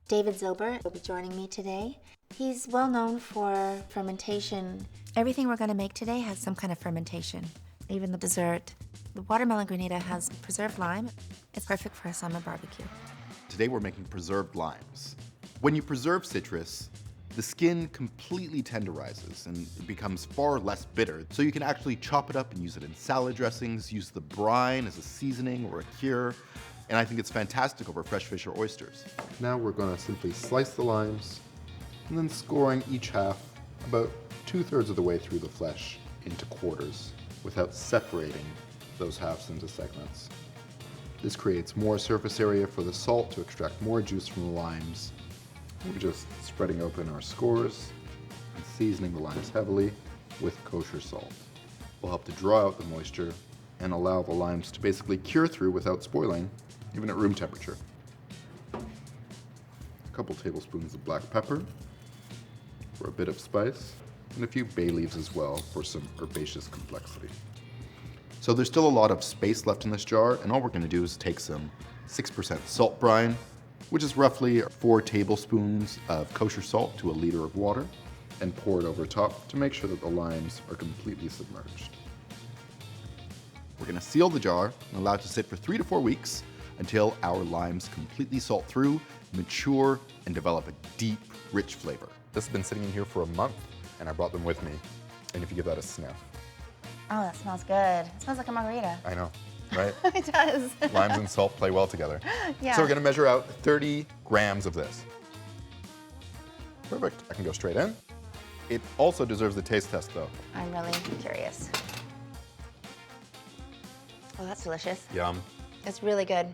David Zilber will be joining me today. He's well known for fermentation. Everything we're going to make today has some kind of fermentation, even the dessert. The watermelon granita has preserved lime. It's perfect for a summer barbecue. Today we're making preserved limes. When you preserve citrus, the skin completely tenderizes and it becomes far less bitter, so you can actually chop it up and use it in salad dressings, use the brine as a seasoning or a cure, and I think it's fantastic over fresh fish or oysters. Now we're going to simply slice the limes and then scoring each half about 2/3 of the way through the flesh into quarters without separating those halves into segments. This creates more surface area for the salt to extract more juice from the limes. We're just spreading open our scores and seasoning the limes heavily with kosher salt. Will help to draw out the moisture and allow the limes to basically cure through without spoiling, even at room temperature. A couple tablespoons of black pepper for a bit of spice, and a few bay leaves as well for some herbaceous complexity. So there's still a lot of space left in this jar, and all we're going to do is take some 6% salt brine, which is roughly 4 tablespoons of kosher salt to a liter of water, and pour it over top to make sure that the limes are completely submerged. We're going to seal the jar and allow it to sit for 3 to 4 weeks until our limes completely salt through, mature, and develop a deep, rich flavor. This has been sitting in here for a month, and I brought them with me. And if you give that a sniff. Oh, that smells good. It smells like a margarita. I know, right? It does. Limes and salt play well together. Yeah. So we're going to measure out 30 grams of this. Perfect. I can go straight in. It also deserves a taste test, though. I'm really curious. Oh, that's delicious. Yum. It's really good.